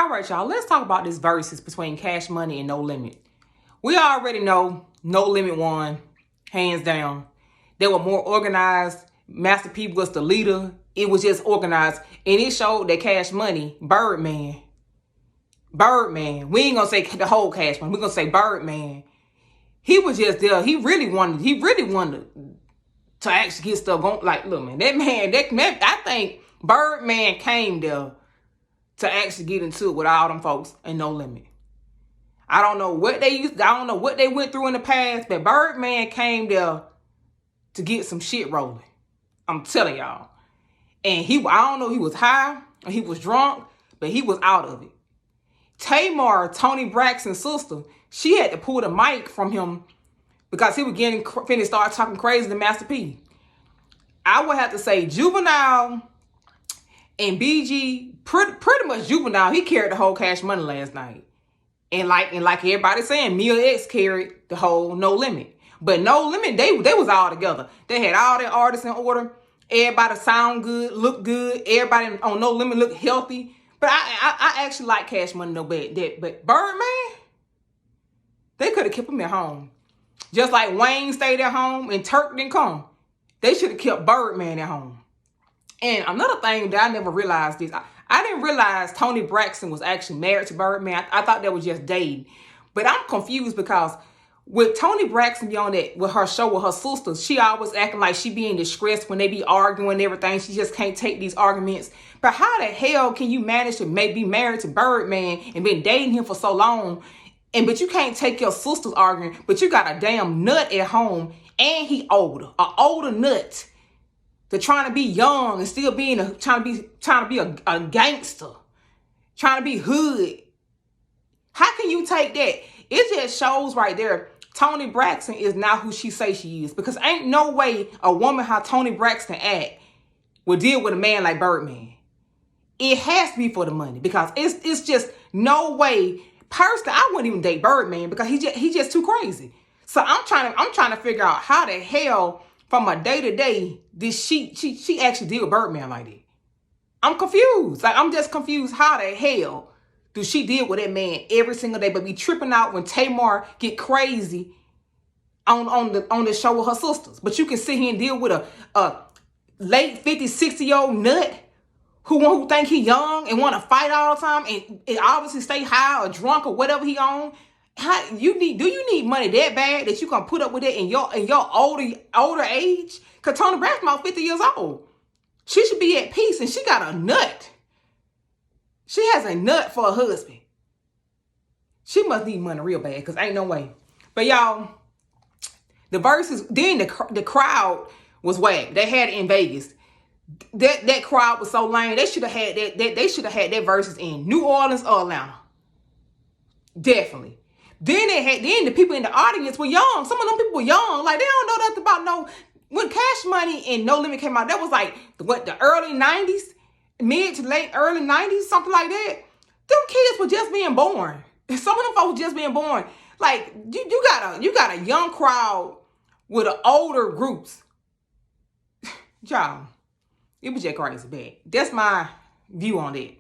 All right, y'all, let's talk about this versus between Cash Money and No Limit. We already know No Limit won, hands down. They were more organized. Master P was the leader. It was just organized. And it showed that Cash Money, Birdman. We ain't gonna say the whole Cash Money. We're gonna say Birdman. He was just there. He really wanted to actually get stuff going. Like, look, man, that man, I think Birdman came there to actually get into it with all them folks and No Limit. I don't know what they went through in the past, but Birdman came there to get some shit rolling. I'm telling y'all. And I don't know, he was high or he was drunk, but he was out of it. Tamar, Toni Braxton's sister, she had to pull the mic from him because he was finna start talking crazy to Master P. I would have to say Juvenile and BG, pretty much Juvenile, he carried the whole Cash Money last night. And like everybody's saying, Mia X carried the whole No Limit. But No Limit, they was all together. They had all their artists in order. Everybody sound good, look good. Everybody on No Limit look healthy. But I actually like Cash Money no bad. But Birdman, they could have kept him at home. Just like Wayne stayed at home and Turk didn't come. They should have kept Birdman at home. And another thing that I never realized is, I didn't realize Toni Braxton was actually married to Birdman. I thought that was just dating. But I'm confused because with Toni Braxton on that, with her show with her sisters, she always acting like she be in distress when they be arguing and everything. She just can't take these arguments. But how the hell can you manage to be married to Birdman and been dating him for so long, but you can't take your sisters arguing, but you got a damn nut at home and he older, an older nut. They're trying to be young and still trying to be a gangster, trying to be hood. How can you take that? It just shows right there, Toni Braxton is not who she say she is. Because ain't no way a woman how Toni Braxton act will deal with a man like Birdman. It has to be for the money because it's just no way. Personally, I wouldn't even date Birdman because he just too crazy. So I'm trying to figure out how the hell from a day-to-day did she actually deal with Birdman like that. I'm confused. Like, I'm just confused how the hell do she deal with that man every single day, but be tripping out when Tamar get crazy on the show with her sisters. But you can sit here and deal with a late 50, 60-year-old nut who think he young and want to fight all the time and obviously stay high or drunk or whatever he on. Do you need money that bad that you can put up with it in your older age? Cause Toni Braxton about 50 years old. She should be at peace and she got a nut. She has a nut for a husband. She must need money real bad because ain't no way. But y'all, the verses, then the crowd was whack. They had it in Vegas. That crowd was so lame. They should have had they should have had their verses in New Orleans or Atlanta. Definitely. Then the people in the audience were young. Some of them people were young. Like, they don't know nothing about when Cash Money and No Limit came out, that was like, the early 90s? Mid to late early 90s? Something like that. Them kids were just being born. Some of them folks were just being born. Like, you got a young crowd with older groups. Y'all, it was just crazy bad. That's my view on that.